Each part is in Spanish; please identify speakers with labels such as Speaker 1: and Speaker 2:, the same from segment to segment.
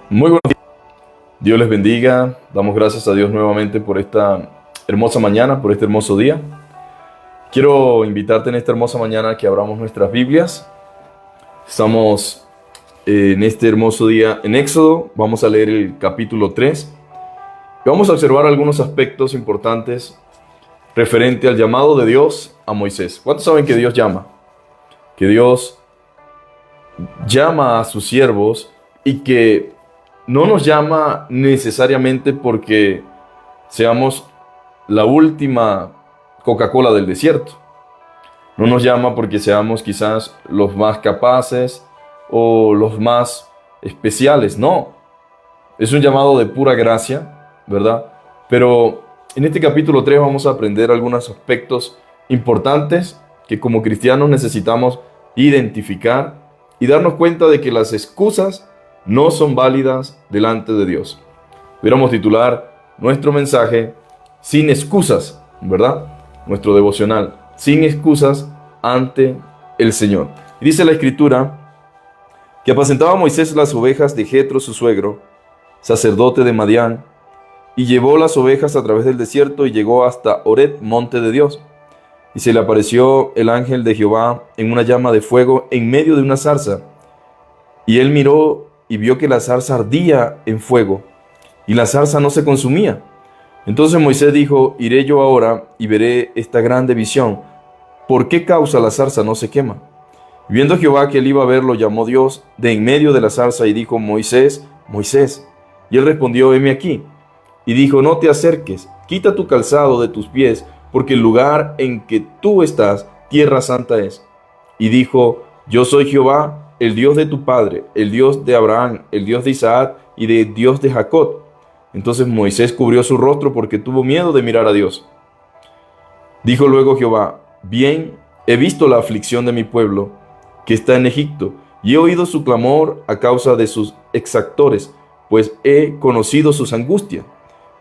Speaker 1: Muy buenos días. Dios les bendiga. Damos gracias a Dios nuevamente por esta hermosa mañana, por este hermoso día. Quiero invitarte en esta hermosa mañana a que abramos nuestras Biblias. Estamos en este hermoso día en Éxodo. Vamos a leer el capítulo 3. Y vamos a observar algunos aspectos importantes referente al llamado de Dios a Moisés. ¿Cuántos saben que Dios llama? Que Dios llama a sus siervos y que no nos llama necesariamente porque seamos la última Coca-Cola del desierto. No nos llama porque seamos quizás los más capaces o los más especiales. No, es un llamado de pura gracia, ¿verdad? Pero en este capítulo 3 vamos a aprender algunos aspectos importantes que como cristianos necesitamos identificar y darnos cuenta de que las excusas no son válidas delante de Dios. Pudiéramos titular nuestro mensaje Sin excusas, ¿verdad? Nuestro devocional, sin excusas ante el Señor. Y dice la Escritura que apacentaba Moisés las ovejas de Jetro, su suegro, sacerdote de Madián, y llevó las ovejas a través del desierto y llegó hasta Horeb, monte de Dios. Y se le apareció el ángel de Jehová en una llama de fuego en medio de una zarza. Y él miró y vio que la zarza ardía en fuego, y la zarza no se consumía. Entonces Moisés dijo: iré yo ahora y veré esta grande visión. ¿Por qué causa la zarza no se quema? Y viendo Jehová que él iba a verlo, llamó Dios de en medio de la zarza y dijo: Moisés, Moisés. Y él respondió: heme aquí. Y dijo: no te acerques, quita tu calzado de tus pies, porque el lugar en que tú estás, tierra santa es. Y dijo: yo soy Jehová, el Dios de tu padre, el Dios de Abraham, el Dios de Isaac y el Dios de Jacob. Entonces Moisés cubrió su rostro porque tuvo miedo de mirar a Dios. Dijo luego Jehová: bien, he visto la aflicción de mi pueblo, que está en Egipto, y he oído su clamor a causa de sus exactores, pues he conocido sus angustias.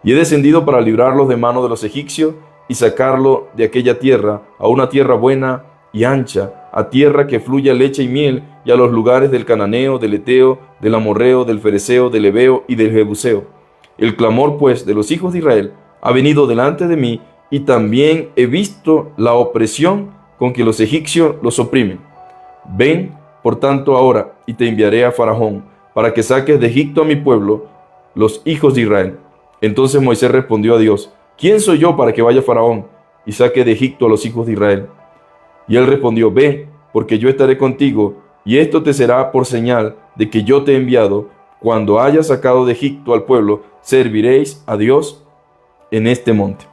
Speaker 1: Y he descendido para librarlos de mano de los egipcios y sacarlo de aquella tierra a una tierra buena y ancha, a tierra que fluya leche y miel, y a los lugares del cananeo, del eteo, del amorreo, del fereceo, del heveo y del jebuseo. El clamor, pues, de los hijos de Israel ha venido delante de mí, y también he visto la opresión con que los egipcios los oprimen. Ven, por tanto, ahora, y te enviaré a Faraón, para que saques de Egipto a mi pueblo, los hijos de Israel. Entonces Moisés respondió a Dios: ¿quién soy yo para que vaya Faraón y saque de Egipto a los hijos de Israel? Y él respondió: ve, porque yo estaré contigo, y esto te será por señal de que yo te he enviado. Cuando hayas sacado de Egipto al pueblo, serviréis a Dios en este monte.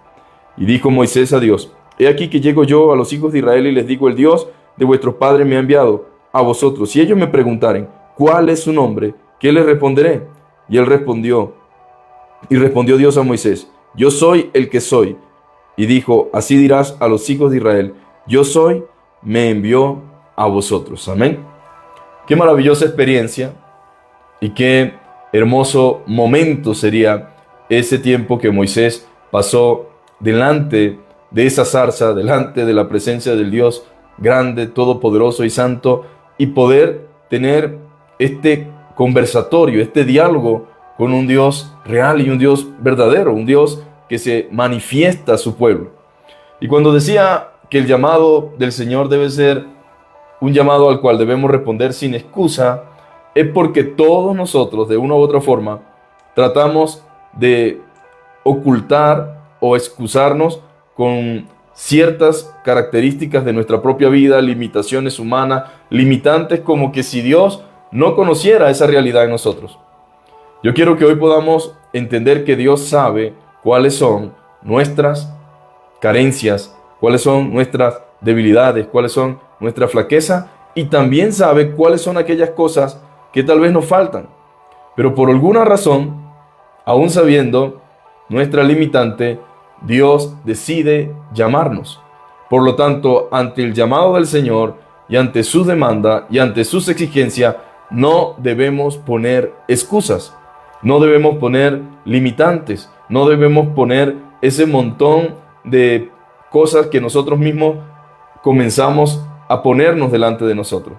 Speaker 1: Y dijo Moisés a Dios: he aquí que llego yo a los hijos de Israel y les digo: el Dios de vuestros padres me ha enviado a vosotros. Si ellos me preguntaren: ¿cuál es su nombre?, ¿qué les responderé? Y respondió Dios a Moisés: yo soy el que soy. Y dijo: así dirás a los hijos de Israel: yo soy, me envió a vosotros. Amén. Qué maravillosa experiencia y qué hermoso momento sería ese tiempo que Moisés pasó delante de esa zarza, delante de la presencia del Dios grande, todopoderoso y santo, y poder tener este conversatorio, este diálogo con un Dios real y un Dios verdadero, un Dios que se manifiesta a su pueblo. Y cuando decía que el llamado del Señor debe ser un llamado al cual debemos responder sin excusa, es porque todos nosotros, de una u otra forma, tratamos de ocultar o excusarnos con ciertas características de nuestra propia vida, limitaciones humanas, limitantes, como que si Dios no conociera esa realidad en nosotros. Yo quiero que hoy podamos entender que Dios sabe cuáles son nuestras carencias, cuáles son nuestras debilidades, cuáles son nuestras flaquezas, y también sabe cuáles son aquellas cosas que tal vez nos faltan. Pero por alguna razón, aún sabiendo nuestra limitante, Dios decide llamarnos. Por lo tanto, ante el llamado del Señor y ante su demanda y ante sus exigencias, no debemos poner excusas, no debemos poner limitantes, no debemos poner ese montón de cosas que nosotros mismos comenzamos a ponernos delante de nosotros.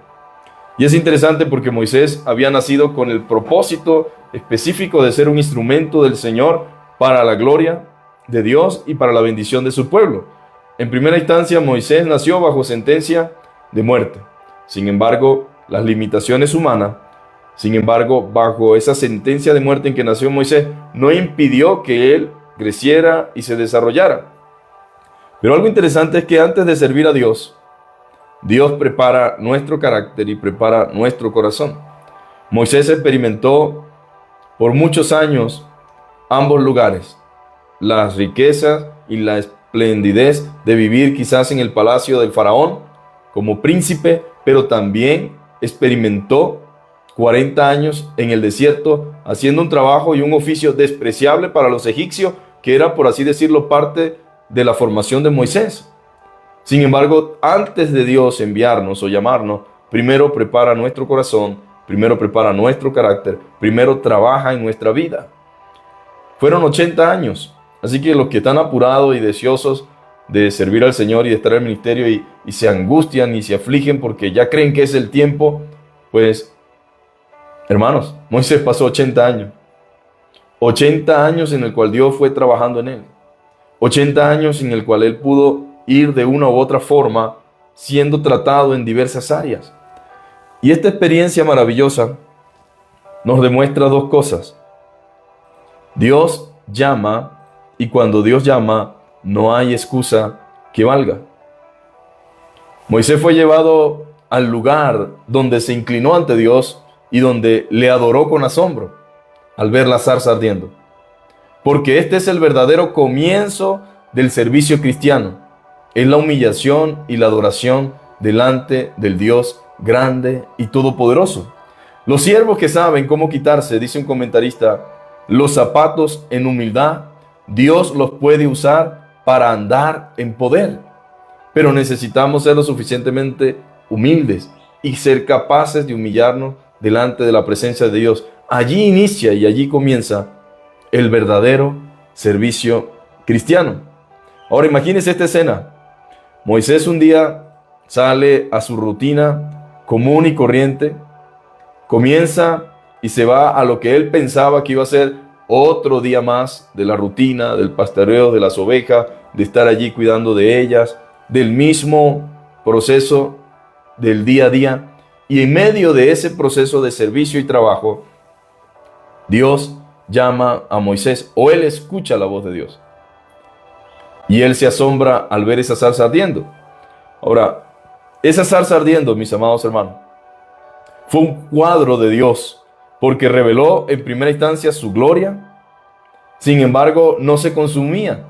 Speaker 1: Y es interesante porque Moisés había nacido con el propósito específico de ser un instrumento del Señor para la gloria de Dios y para la bendición de su pueblo. En primera instancia, Moisés nació bajo sentencia de muerte. Sin embargo, las limitaciones humanas, bajo esa sentencia de muerte en que nació Moisés, no impidió que él creciera y se desarrollara. Pero algo interesante es que antes de servir a Dios, Dios prepara nuestro carácter y prepara nuestro corazón. Moisés experimentó por muchos años ambos lugares, las riquezas y la esplendidez de vivir quizás en el palacio del faraón como príncipe, pero también experimentó 40 años en el desierto haciendo un trabajo y un oficio despreciable para los egipcios, que era, por así decirlo, parte de la formación de Moisés. Sin embargo, antes de Dios enviarnos o llamarnos, primero prepara nuestro corazón, primero prepara nuestro carácter, primero trabaja en nuestra vida. Fueron 80 años, así que los que están apurados y deseosos de servir al Señor y de estar en el ministerio y se angustian y se afligen porque ya creen que es el tiempo, pues, hermanos, Moisés pasó 80 años. 80 años en el cual Dios fue trabajando en él. 80 años en el cual él pudo ir de una u otra forma siendo tratado en diversas áreas. Y esta experiencia maravillosa nos demuestra dos cosas. Dios llama, y cuando Dios llama, no hay excusa que valga. Moisés fue llevado al lugar donde se inclinó ante Dios y donde le adoró con asombro al ver la zarza ardiendo. Porque este es el verdadero comienzo del servicio cristiano. Es la humillación y la adoración delante del Dios grande y todopoderoso. Los siervos que saben cómo quitarse, dice un comentarista, los zapatos en humildad, Dios los puede usar para andar en poder. Pero necesitamos ser lo suficientemente humildes y ser capaces de humillarnos delante de la presencia de Dios. Allí inicia y allí comienza el verdadero servicio cristiano. Ahora imagínense esta escena. Moisés un día sale a su rutina común y corriente, comienza y se va a lo que él pensaba que iba a ser otro día más de la rutina, del pastoreo de las ovejas, de estar allí cuidando de ellas, del mismo proceso del día a día. Y en medio de ese proceso de servicio y trabajo, Dios llama a Moisés, o él escucha la voz de Dios. Y él se asombra al ver esa zarza ardiendo. Ahora, esa zarza ardiendo, mis amados hermanos, fue un cuadro de Dios, porque reveló en primera instancia su gloria. Sin embargo, no se consumía.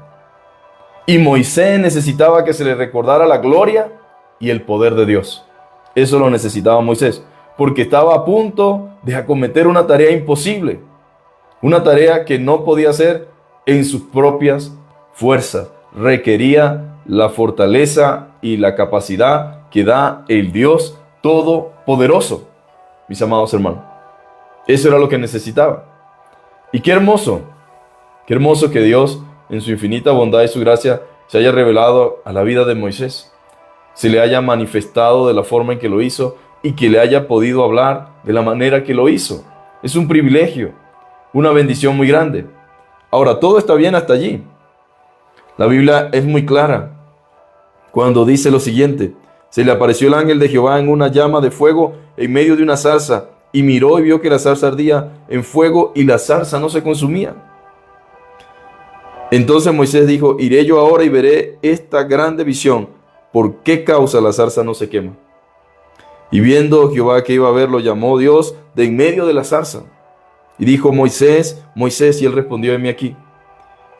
Speaker 1: Y Moisés necesitaba que se le recordara la gloria y el poder de Dios. Eso lo necesitaba Moisés, porque estaba a punto de acometer una tarea imposible, una tarea que no podía hacer en sus propias fuerzas. Requería la fortaleza y la capacidad que da el Dios Todopoderoso, mis amados hermanos. Eso era lo que necesitaba. Y qué hermoso que Dios, en su infinita bondad y su gracia, se haya revelado a la vida de Moisés, se le haya manifestado de la forma en que lo hizo y que le haya podido hablar de la manera que lo hizo. Es un privilegio, una bendición muy grande. Ahora, todo está bien hasta allí. La Biblia es muy clara cuando dice lo siguiente: se le apareció el ángel de Jehová en una llama de fuego en medio de una zarza, y miró y vio que la zarza ardía en fuego y la zarza no se consumía. Entonces Moisés dijo: iré yo ahora y veré esta grande visión, ¿por qué causa la zarza no se quema? Y viendo Jehová que iba a verlo, llamó Dios de en medio de la zarza, y dijo: Moisés, Moisés, y él respondió: heme aquí.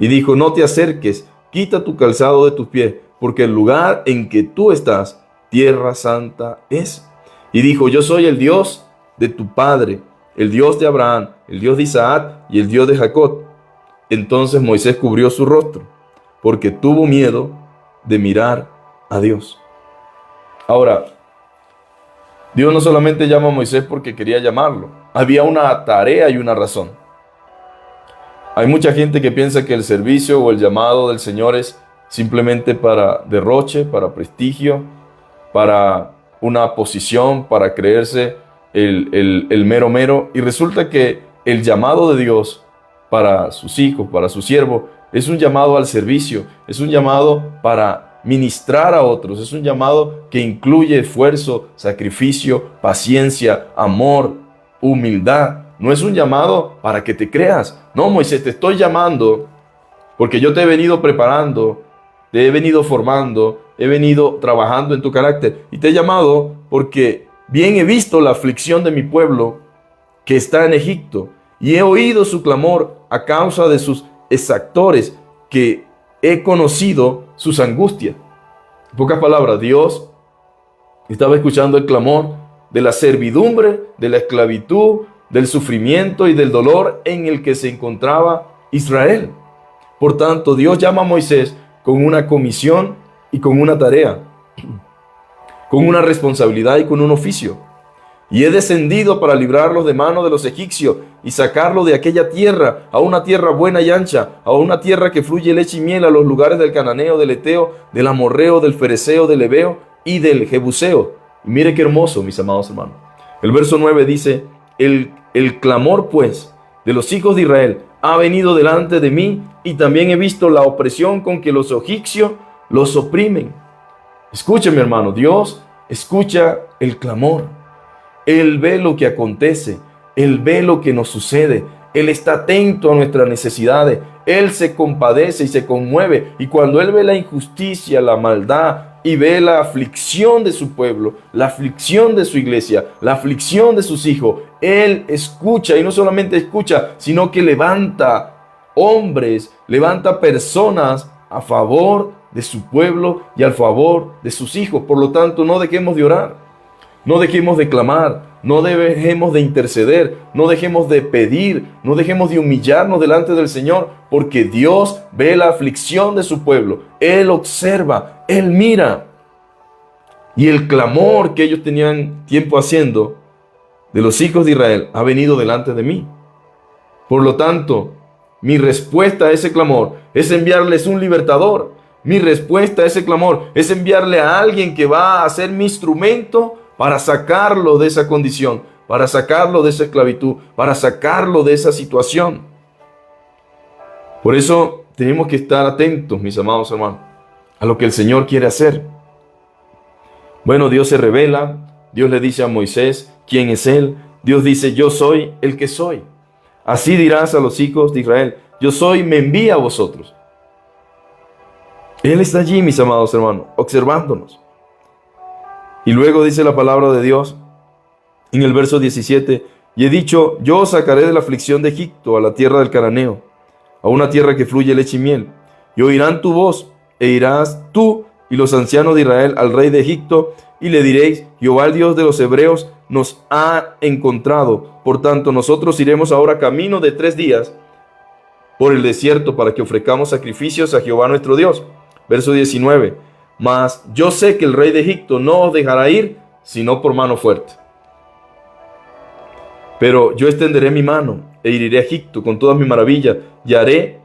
Speaker 1: Y dijo: no te acerques, quita tu calzado de tus pies, porque el lugar en que tú estás, tierra santa es. Y dijo: yo soy el Dios de tu padre, el Dios de Abraham, el Dios de Isaac y el Dios de Jacob. Entonces Moisés cubrió su rostro, porque tuvo miedo de mirar a Dios. Ahora, Dios no solamente llama a Moisés porque quería llamarlo, había una tarea y una razón. Hay mucha gente que piensa que el servicio o el llamado del Señor es simplemente para derroche, para prestigio, para una posición, para creerse el mero mero. Y resulta que el llamado de Dios para sus hijos, para sus siervos, es un llamado al servicio, es un llamado para ministrar a otros, es un llamado que incluye esfuerzo, sacrificio, paciencia, amor, humildad. No es un llamado para que te creas. No, Moisés, te estoy llamando porque yo te he venido preparando, te he venido formando, he venido trabajando en tu carácter y te he llamado porque bien he visto la aflicción de mi pueblo que está en Egipto y he oído su clamor a causa de sus exactores, que he conocido sus angustias. En pocas palabras, Dios estaba escuchando el clamor de la servidumbre, de la esclavitud, del sufrimiento y del dolor en el que se encontraba Israel. Por tanto, Dios llama a Moisés con una comisión y con una tarea, con una responsabilidad y con un oficio. Y he descendido para librarlos de mano de los egipcios y sacarlos de aquella tierra a una tierra buena y ancha, a una tierra que fluye leche y miel, a los lugares del cananeo, del eteo, del amorreo, del fereceo, del heveo y del jebuseo. Y mire qué hermoso, mis amados hermanos. El verso 9 dice, el clamor pues de los hijos de Israel ha venido delante de mí, y también he visto la opresión con que los egipcios los oprimen. Escúcheme, hermano, Dios escucha el clamor. Él ve lo que acontece, Él ve lo que nos sucede, Él está atento a nuestras necesidades, Él se compadece y se conmueve, y cuando Él ve la injusticia, la maldad, y ve la aflicción de su pueblo, la aflicción de su iglesia, la aflicción de sus hijos, Él escucha, y no solamente escucha, sino que levanta hombres, levanta personas a favor de su pueblo y a favor de sus hijos. Por lo tanto, no dejemos de orar. No dejemos de clamar, no dejemos de interceder, no dejemos de pedir, no dejemos de humillarnos delante del Señor, porque Dios ve la aflicción de su pueblo, Él observa, Él mira. Y el clamor que ellos tenían tiempo haciendo de los hijos de Israel ha venido delante de mí. Por lo tanto, mi respuesta a ese clamor es enviarles un libertador. Mi respuesta a ese clamor es enviarle a alguien que va a ser mi instrumento para sacarlo de esa condición, para sacarlo de esa esclavitud, para sacarlo de esa situación. Por eso tenemos que estar atentos, mis amados hermanos, a lo que el Señor quiere hacer. Bueno, Dios se revela, Dios le dice a Moisés quién es Él. Dios dice, yo soy el que soy. Así dirás a los hijos de Israel, yo soy, me envía a vosotros. Él está allí, mis amados hermanos, observándonos. Y luego dice la palabra de Dios en el verso 17, y he dicho, yo os sacaré de la aflicción de Egipto a la tierra del cananeo, a una tierra que fluye leche y miel, y oirán tu voz, e irás tú y los ancianos de Israel al rey de Egipto, y le diréis, Jehová el Dios de los hebreos nos ha encontrado, por tanto nosotros iremos ahora camino de 3 días por el desierto para que ofrezcamos sacrificios a Jehová nuestro Dios. Verso 19, mas yo sé que el rey de Egipto no os dejará ir, sino por mano fuerte. Pero yo extenderé mi mano, e iré a Egipto con todas mis maravillas, y haré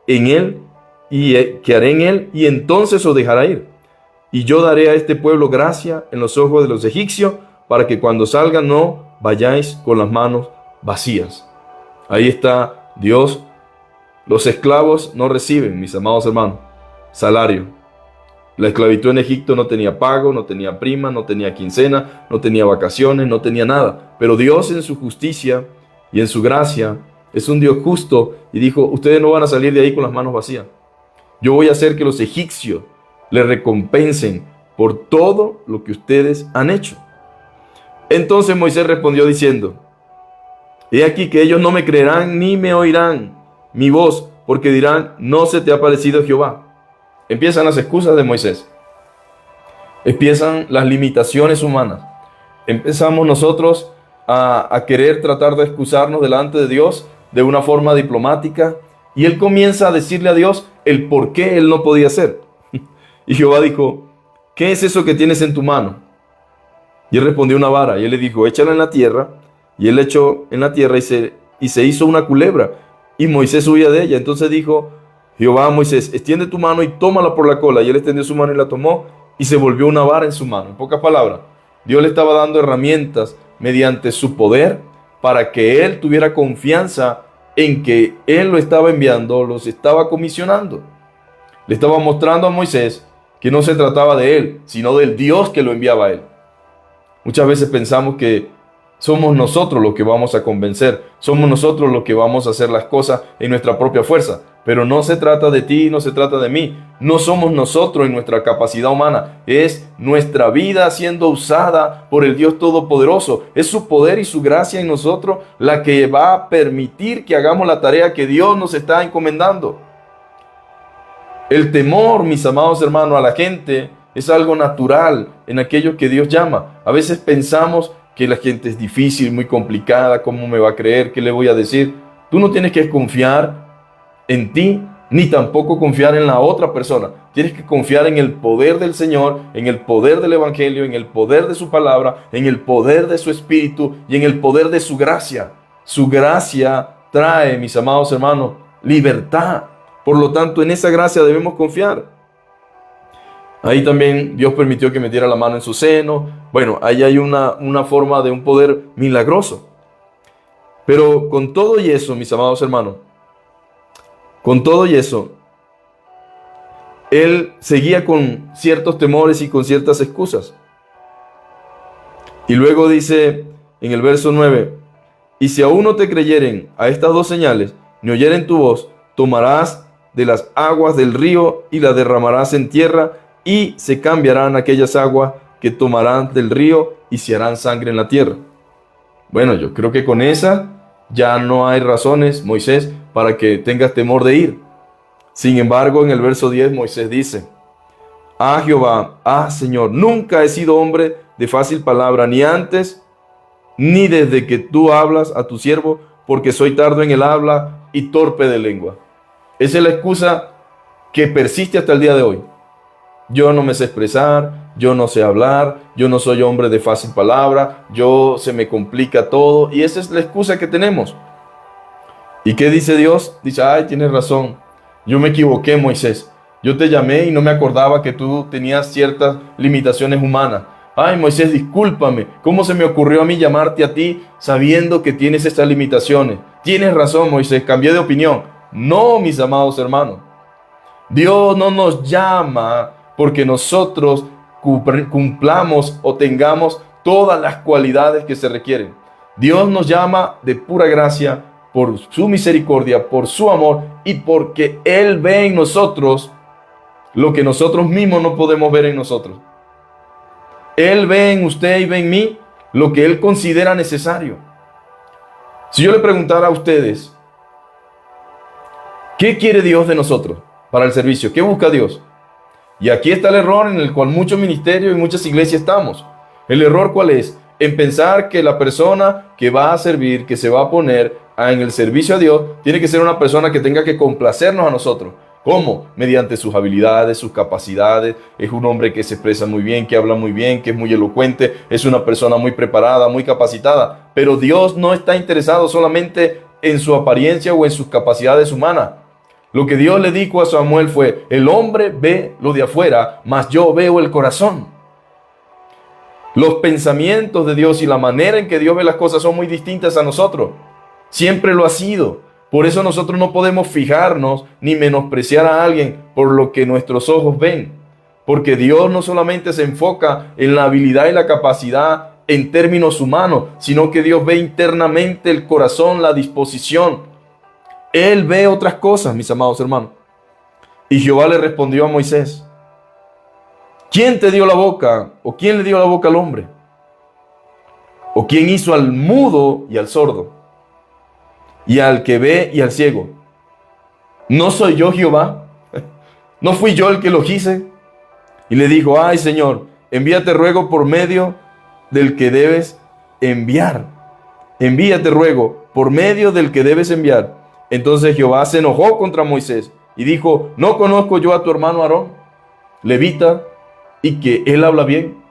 Speaker 1: en él, que haré en él, y entonces os dejará ir. Y yo daré a este pueblo gracia en los ojos de los egipcios, para que cuando salgan no vayáis con las manos vacías. Ahí está Dios. Los esclavos no reciben, mis amados hermanos, salario. La esclavitud en Egipto no tenía pago, no tenía prima, no tenía quincena, no tenía vacaciones, no tenía nada. Pero Dios en su justicia y en su gracia es un Dios justo y dijo, ustedes no van a salir de ahí con las manos vacías. Yo voy a hacer que los egipcios les recompensen por todo lo que ustedes han hecho. Entonces Moisés respondió diciendo, he aquí que ellos no me creerán ni me oirán mi voz, porque dirán, no se te ha parecido Jehová. Empiezan las excusas de Moisés. Empiezan las limitaciones humanas. Empezamos nosotros a querer tratar de excusarnos delante de Dios de una forma diplomática. Y él comienza a decirle a Dios el por qué él no podía hacer. Y Jehová dijo, ¿qué es eso que tienes en tu mano? Y él respondió, una vara. Y él le dijo, échala en la tierra. Y él echó en la tierra y se hizo una culebra. Y Moisés huía de ella. Entonces dijo Jehová a Moisés, extiende tu mano y tómala por la cola. Y él extendió su mano y la tomó, y se volvió una vara en su mano. En pocas palabras, Dios le estaba dando herramientas mediante su poder para que él tuviera confianza en que él lo estaba enviando, los estaba comisionando. Le estaba mostrando a Moisés que no se trataba de él, sino del Dios que lo enviaba a él. Muchas veces pensamos que somos nosotros los que vamos a convencer, somos nosotros los que vamos a hacer las cosas en nuestra propia fuerza, pero no se trata de ti, no se trata de mí, no somos nosotros en nuestra capacidad humana, es nuestra vida siendo usada por el Dios Todopoderoso, es su poder y su gracia en nosotros la que va a permitir que hagamos la tarea que Dios nos está encomendando. El temor, mis amados hermanos, a la gente es algo natural en aquellos que Dios llama. A veces pensamos que la gente es difícil, muy complicada, ¿cómo me va a creer? ¿Qué le voy a decir? Tú no tienes que confiar en ti, ni tampoco confiar en la otra persona. Tienes que confiar en el poder del Señor, en el poder del Evangelio, en el poder de su palabra, en el poder de su Espíritu y en el poder de su gracia. Su gracia trae, mis amados hermanos, libertad. Por lo tanto, en esa gracia debemos confiar. Ahí también Dios permitió que metiera la mano en su seno. Bueno, ahí hay una forma de un poder milagroso. Pero con todo y eso, mis amados hermanos, con todo y eso, él seguía con ciertos temores y con ciertas excusas. Y luego dice en el verso 9, y si aún no te creyeren a estas dos señales, ni oyeren tu voz, tomarás de las aguas del río y las derramarás en tierra, y se cambiarán aquellas aguas que tomarán del río y se harán sangre en la tierra. Bueno, yo creo que con esa ya no hay razones, Moisés, para que tengas temor de ir. Sin embargo, en el verso 10, Moisés dice, Jehová, Señor, nunca he sido hombre de fácil palabra, ni antes, ni desde que tú hablas a tu siervo, porque soy tardo en el habla y torpe de lengua. Esa es la excusa que persiste hasta el día de hoy. Yo no me sé expresar, yo no sé hablar, yo no soy hombre de fácil palabra, se me complica todo, y esa es la excusa que tenemos. ¿Y qué dice Dios? Dice, tienes razón, yo me equivoqué, Moisés. Yo te llamé y no me acordaba que tú tenías ciertas limitaciones humanas. Moisés, discúlpame, ¿cómo se me ocurrió a mí llamarte a ti sabiendo que tienes estas limitaciones? Tienes razón, Moisés, cambié de opinión. No, mis amados hermanos, Dios no nos llama porque nosotros cumplamos o tengamos todas las cualidades que se requieren. Dios nos llama de pura gracia, por su misericordia, por su amor y porque Él ve en nosotros lo que nosotros mismos no podemos ver en nosotros. Él ve en usted y ve en mí lo que Él considera necesario. Si yo le preguntara a ustedes, ¿qué quiere Dios de nosotros para el servicio? ¿Qué busca Dios? Y aquí está el error en el cual muchos ministerios y muchas iglesias estamos. ¿El error cuál es? En pensar que la persona que va a servir, que se va a poner en el servicio a Dios, tiene que ser una persona que tenga que complacernos a nosotros. ¿Cómo? Mediante sus habilidades, sus capacidades. Es un hombre que se expresa muy bien, que habla muy bien, que es muy elocuente. Es una persona muy preparada, muy capacitada. Pero Dios no está interesado solamente en su apariencia o en sus capacidades humanas. Lo que Dios le dijo a Samuel fue, el hombre ve lo de afuera, mas yo veo el corazón. Los pensamientos de Dios y la manera en que Dios ve las cosas son muy distintas a nosotros. Siempre lo ha sido. Por eso nosotros no podemos fijarnos ni menospreciar a alguien por lo que nuestros ojos ven. Porque Dios no solamente se enfoca en la habilidad y la capacidad en términos humanos, sino que Dios ve internamente el corazón, la disposición. Él ve otras cosas, mis amados hermanos. Y Jehová le respondió a Moisés, ¿quién te dio la boca? ¿O quién le dio la boca al hombre? ¿O quién hizo al mudo y al sordo? Y al que ve y al ciego. ¿No soy yo Jehová? ¿No fui yo el que lo quise? Y le dijo, Señor, envíate ruego por medio del que debes enviar. Envíate ruego por medio del que debes enviar. Entonces Jehová se enojó contra Moisés y dijo, ¿no conozco yo a tu hermano Aarón, levita, y que él habla bien?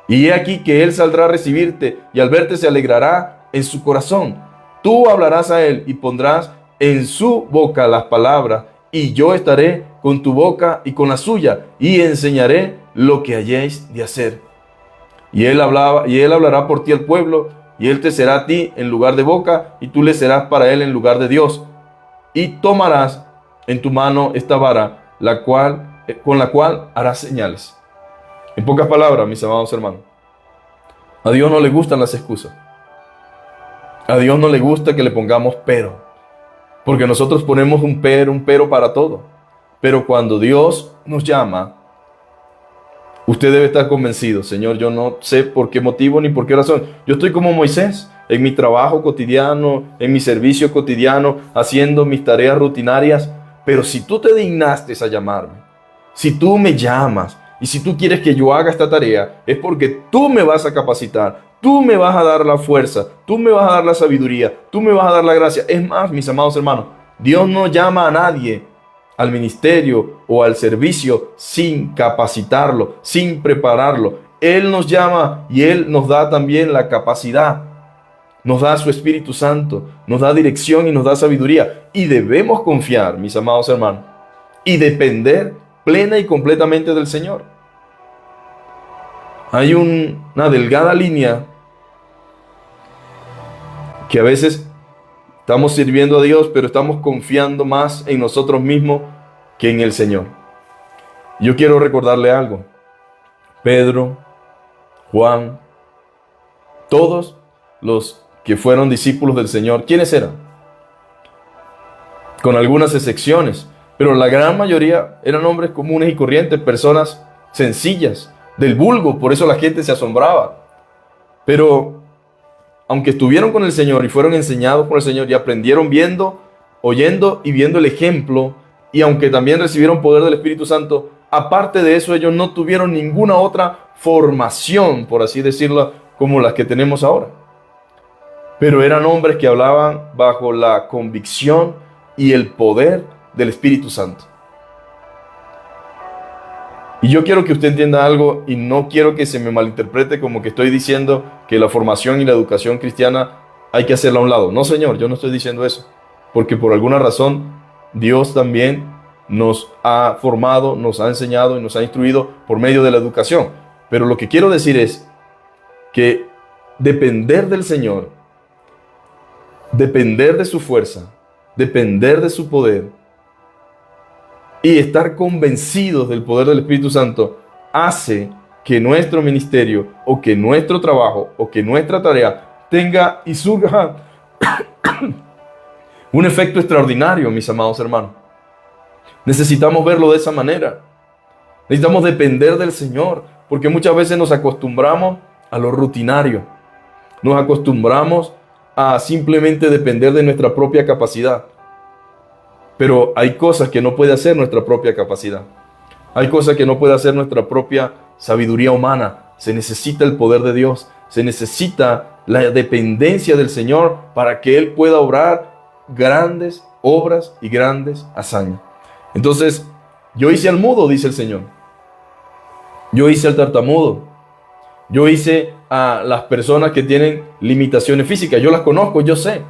Speaker 1: Y he aquí que él saldrá a recibirte y al verte se alegrará en su corazón. Tú hablarás a él y pondrás en su boca las palabras, y yo estaré con tu boca y con la suya, y enseñaré lo que hayáis de hacer. Y él hablará por ti al pueblo, y él te será a ti en lugar de boca, y tú le serás para él en lugar de Dios. Y tomarás en tu mano esta vara, con la cual harás señales. En pocas palabras, mis amados hermanos, a Dios no le gustan las excusas. A Dios no le gusta que le pongamos pero, porque nosotros ponemos un pero para todo. Pero cuando Dios nos llama, usted debe estar convencido: Señor, yo no sé por qué motivo ni por qué razón. Yo estoy como Moisés, en mi trabajo cotidiano, en mi servicio cotidiano, haciendo mis tareas rutinarias. Pero si tú te dignaste a llamarme, si tú me llamas y si tú quieres que yo haga esta tarea, es porque tú me vas a capacitar, tú me vas a dar la fuerza, tú me vas a dar la sabiduría, tú me vas a dar la gracia. Es más, mis amados hermanos, Dios no llama a nadie al ministerio o al servicio sin capacitarlo, sin prepararlo. Él nos llama y Él nos da también la capacidad. Nos da su Espíritu Santo, nos da dirección y nos da sabiduría. Y debemos confiar, mis amados hermanos, y depender plena y completamente del Señor. Hay una delgada línea que a veces estamos sirviendo a Dios, pero estamos confiando más en nosotros mismos que en el Señor. Yo quiero recordarle algo. Pedro, Juan, todos los que fueron discípulos del Señor, ¿quiénes eran? Con algunas excepciones, pero la gran mayoría eran hombres comunes y corrientes, personas sencillas, del vulgo, por eso la gente se asombraba. Pero aunque estuvieron con el Señor y fueron enseñados por el Señor y aprendieron viendo, oyendo y viendo el ejemplo, y aunque también recibieron poder del Espíritu Santo, aparte de eso ellos no tuvieron ninguna otra formación, por así decirlo, como las que tenemos ahora. Pero eran hombres que hablaban bajo la convicción y el poder del Espíritu Santo. Y yo quiero que usted entienda algo, y no quiero que se me malinterprete como que estoy diciendo que la formación y la educación cristiana hay que hacerla a un lado. No, Señor, yo no estoy diciendo eso, porque por alguna razón Dios también nos ha formado, nos ha enseñado y nos ha instruido por medio de la educación. Pero lo que quiero decir es que depender del Señor, depender de su fuerza, depender de su poder y estar convencidos del poder del Espíritu Santo hace que nuestro ministerio o que nuestro trabajo o que nuestra tarea tenga y surja un efecto extraordinario, mis amados hermanos. Necesitamos verlo de esa manera. Necesitamos depender del Señor, porque muchas veces nos acostumbramos a lo rutinario. Nos acostumbramos a simplemente depender de nuestra propia capacidad. Pero hay cosas que no puede hacer nuestra propia capacidad. Hay cosas que no puede hacer nuestra propia sabiduría humana. Se necesita el poder de Dios. Se necesita la dependencia del Señor para que Él pueda obrar grandes obras y grandes hazañas. Entonces, yo hice al mudo, dice el Señor. Yo hice al tartamudo. Yo hice a las personas que tienen limitaciones físicas. Yo las conozco, yo sé.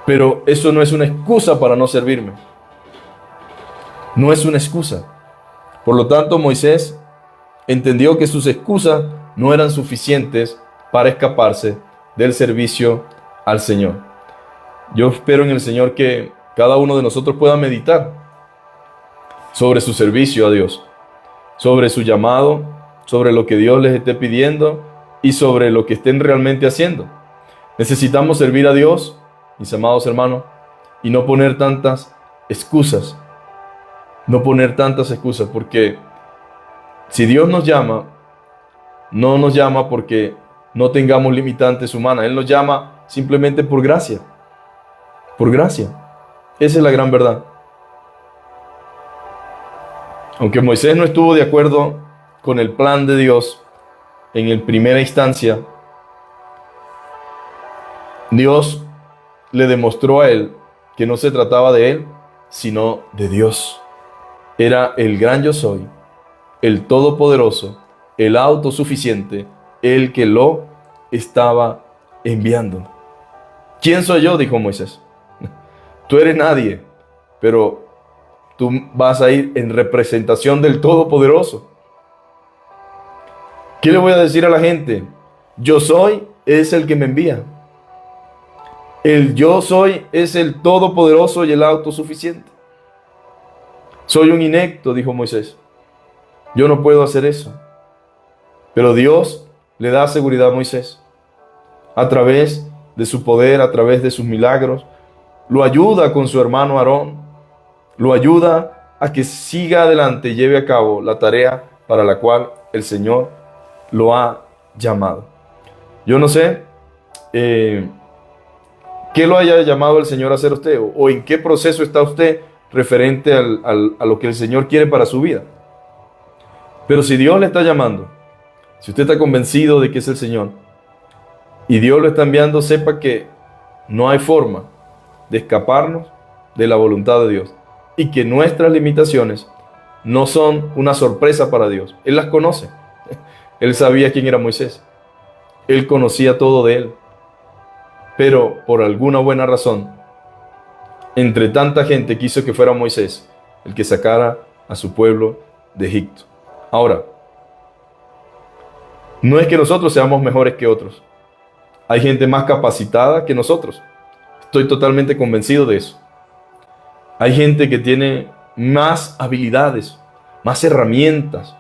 Speaker 1: Pero eso no es una excusa para no servirme. No es una excusa. Por lo tanto, Moisés entendió que sus excusas no eran suficientes para escaparse del servicio al Señor. Yo espero en el Señor que cada uno de nosotros pueda meditar sobre su servicio a Dios, sobre su llamado, sobre lo que Dios les esté pidiendo y sobre lo que estén realmente haciendo. Necesitamos servir a Dios, mis amados hermanos, y no poner tantas excusas. No poner tantas excusas, porque si Dios nos llama, no nos llama porque no tengamos limitantes humanas. Él nos llama simplemente por gracia. Por gracia. Esa es la gran verdad. Aunque Moisés no estuvo de acuerdo con el plan de Dios en primera instancia, Dios le demostró a él que no se trataba de él, sino de Dios. Era el gran yo soy, el todopoderoso, el autosuficiente, el que lo estaba enviando. ¿Quién soy yo?, dijo Moisés. Tú eres nadie, pero tú vas a ir en representación del Todopoderoso. ¿Qué le voy a decir a la gente? Yo soy es el que me envía. El yo soy es el todopoderoso y el autosuficiente. Soy un inepto, dijo Moisés. Yo no puedo hacer eso. Pero Dios le da seguridad a Moisés. A través de su poder, a través de sus milagros, lo ayuda con su hermano Aarón, lo ayuda a que siga adelante y lleve a cabo la tarea para la cual el Señor lo ha llamado. Yo no sé qué lo haya llamado el Señor a hacer usted o en qué proceso está usted referente a lo que el Señor quiere para su vida. Pero si Dios le está llamando, si usted está convencido de que es el Señor y Dios lo está enviando, sepa que no hay forma de escaparnos de la voluntad de Dios y que nuestras limitaciones no son una sorpresa para Dios. Él las conoce. Él sabía quién era Moisés. Él conocía todo de él. Pero por alguna buena razón, entre tanta gente quiso que fuera Moisés el que sacara a su pueblo de Egipto. Ahora, no es que nosotros seamos mejores que otros. Hay gente más capacitada que nosotros. Estoy totalmente convencido de eso. Hay gente que tiene más habilidades, más herramientas,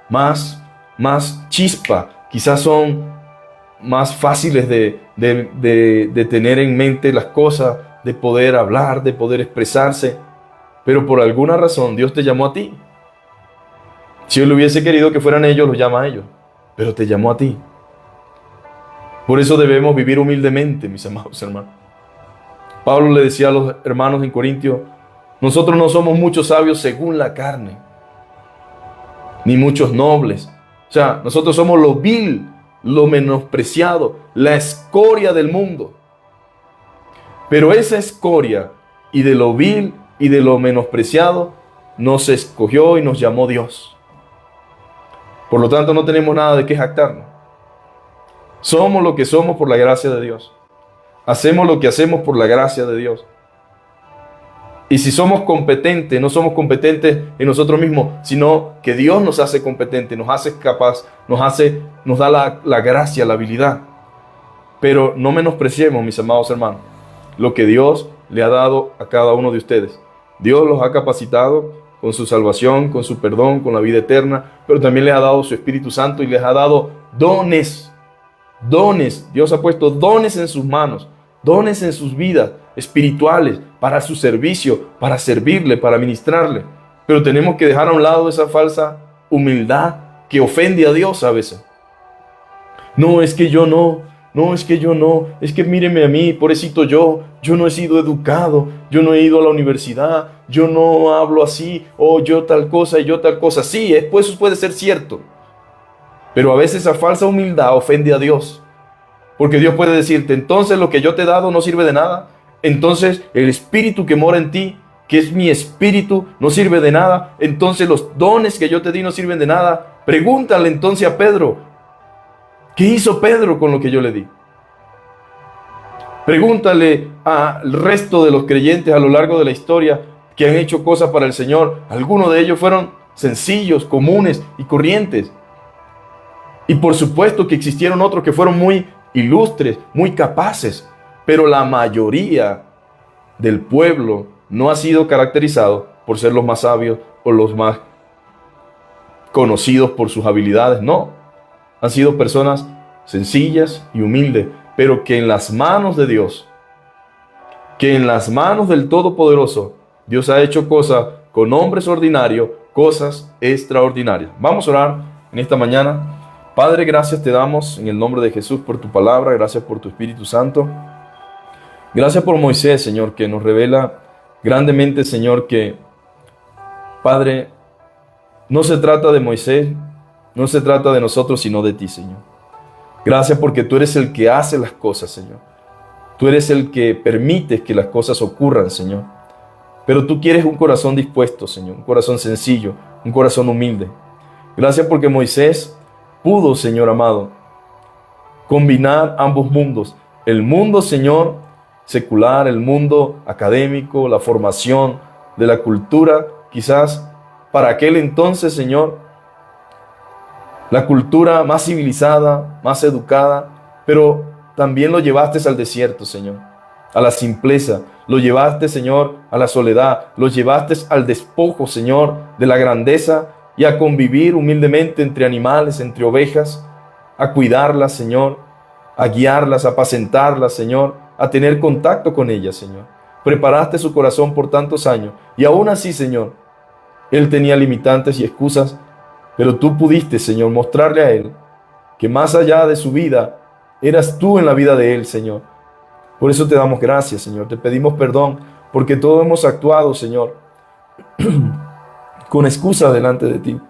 Speaker 1: más chispa. Quizás son más fáciles de tener en mente las cosas, de poder hablar, de poder expresarse. Pero por alguna razón Dios te llamó a ti. Si Él hubiese querido que fueran ellos, los llama a ellos. Pero te llamó a ti. Por eso debemos vivir humildemente, mis amados hermanos. Pablo le decía a los hermanos en Corintio, nosotros no somos muchos sabios según la carne, ni muchos nobles. O sea, nosotros somos lo vil, lo menospreciado, la escoria del mundo. Pero esa escoria y de lo vil y de lo menospreciado nos escogió y nos llamó Dios. Por lo tanto, no tenemos nada de qué jactarnos. Somos lo que somos por la gracia de Dios. Hacemos lo que hacemos por la gracia de Dios. Y si somos competentes, no somos competentes en nosotros mismos, sino que Dios nos hace competentes, nos hace capaz, nos da la gracia, la habilidad. Pero no menospreciemos, mis amados hermanos, lo que Dios le ha dado a cada uno de ustedes. Dios los ha capacitado con su salvación, con su perdón, con la vida eterna, pero también les ha dado su Espíritu Santo y les ha dado dones. Dones, Dios ha puesto dones en sus manos, dones en sus vidas espirituales, para su servicio, para servirle, para ministrarle. Pero tenemos que dejar a un lado esa falsa humildad que ofende a Dios a veces. No, es que yo no, es que míreme a mí, pobrecito yo no he sido educado, yo no he ido a la universidad, yo no hablo así, o yo tal cosa y yo tal cosa. Sí, pues eso puede ser cierto. Pero a veces esa falsa humildad ofende a Dios. Porque Dios puede decirte, entonces lo que yo te he dado no sirve de nada. Entonces el espíritu que mora en ti, que es mi espíritu, no sirve de nada. Entonces los dones que yo te di no sirven de nada. Pregúntale entonces a Pedro, ¿qué hizo Pedro con lo que yo le di? Pregúntale al resto de los creyentes a lo largo de la historia que han hecho cosas para el Señor. Algunos de ellos fueron sencillos, comunes y corrientes. Y por supuesto que existieron otros que fueron muy ilustres, muy capaces, pero la mayoría del pueblo no ha sido caracterizado por ser los más sabios o los más conocidos por sus habilidades, no. Han sido personas sencillas y humildes, pero que en las manos de Dios, que en las manos del Todopoderoso, Dios ha hecho cosas con hombres ordinarios, cosas extraordinarias. Vamos a orar en esta mañana. Padre, gracias te damos en el nombre de Jesús por tu palabra, gracias por tu Espíritu Santo. Gracias por Moisés, Señor, que nos revela grandemente, Señor, que, Padre, no se trata de Moisés, no se trata de nosotros, sino de ti, Señor. Gracias porque tú eres el que hace las cosas, Señor. Tú eres el que permite que las cosas ocurran, Señor. Pero tú quieres un corazón dispuesto, Señor, un corazón sencillo, un corazón humilde. Gracias porque Moisés pudo, Señor amado, combinar ambos mundos. El mundo, Señor, secular, el mundo académico, la formación de la cultura, quizás para aquel entonces, Señor, la cultura más civilizada, más educada, pero también lo llevaste al desierto, Señor, a la simpleza. Lo llevaste, Señor, a la soledad. Lo llevaste al despojo, Señor, de la grandeza y a convivir humildemente entre animales, entre ovejas, a cuidarlas, Señor, a guiarlas, a apacentarlas, Señor, a tener contacto con ellas, Señor. Preparaste su corazón por tantos años y aún así, Señor, él tenía limitantes y excusas, pero tú pudiste, Señor, mostrarle a él que más allá de su vida, eras tú en la vida de él, Señor. Por eso te damos gracias, Señor. Te pedimos perdón porque todos hemos actuado, Señor, con excusas delante de ti,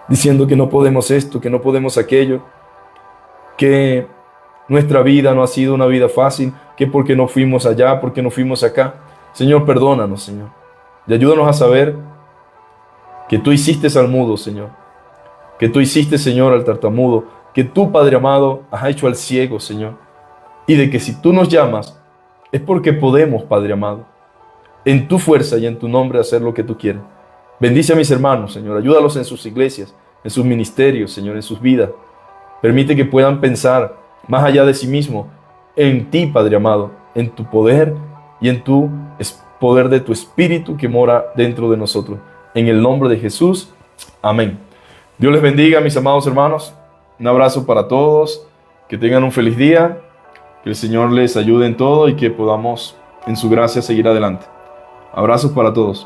Speaker 1: diciendo que no podemos esto, que no podemos aquello, que nuestra vida no ha sido una vida fácil, que porque no fuimos allá, porque no fuimos acá. Señor, perdónanos, Señor. Y ayúdanos a saber que tú hiciste al mudo, Señor. Que tú hiciste, Señor, al tartamudo. Que tú, Padre amado, has hecho al ciego, Señor. Y de que si tú nos llamas, es porque podemos, Padre amado, en tu fuerza y en tu nombre hacer lo que tú quieres. Bendice a mis hermanos, Señor. Ayúdalos en sus iglesias, en sus ministerios, Señor, en sus vidas. Permite que puedan pensar más allá de sí mismos en ti, Padre amado, en tu poder y en tu poder de tu Espíritu que mora dentro de nosotros. En el nombre de Jesús. Amén. Dios les bendiga, mis amados hermanos. Un abrazo para todos. Que tengan un feliz día. Que el Señor les ayude en todo y que podamos, en su gracia, seguir adelante. Abrazos para todos.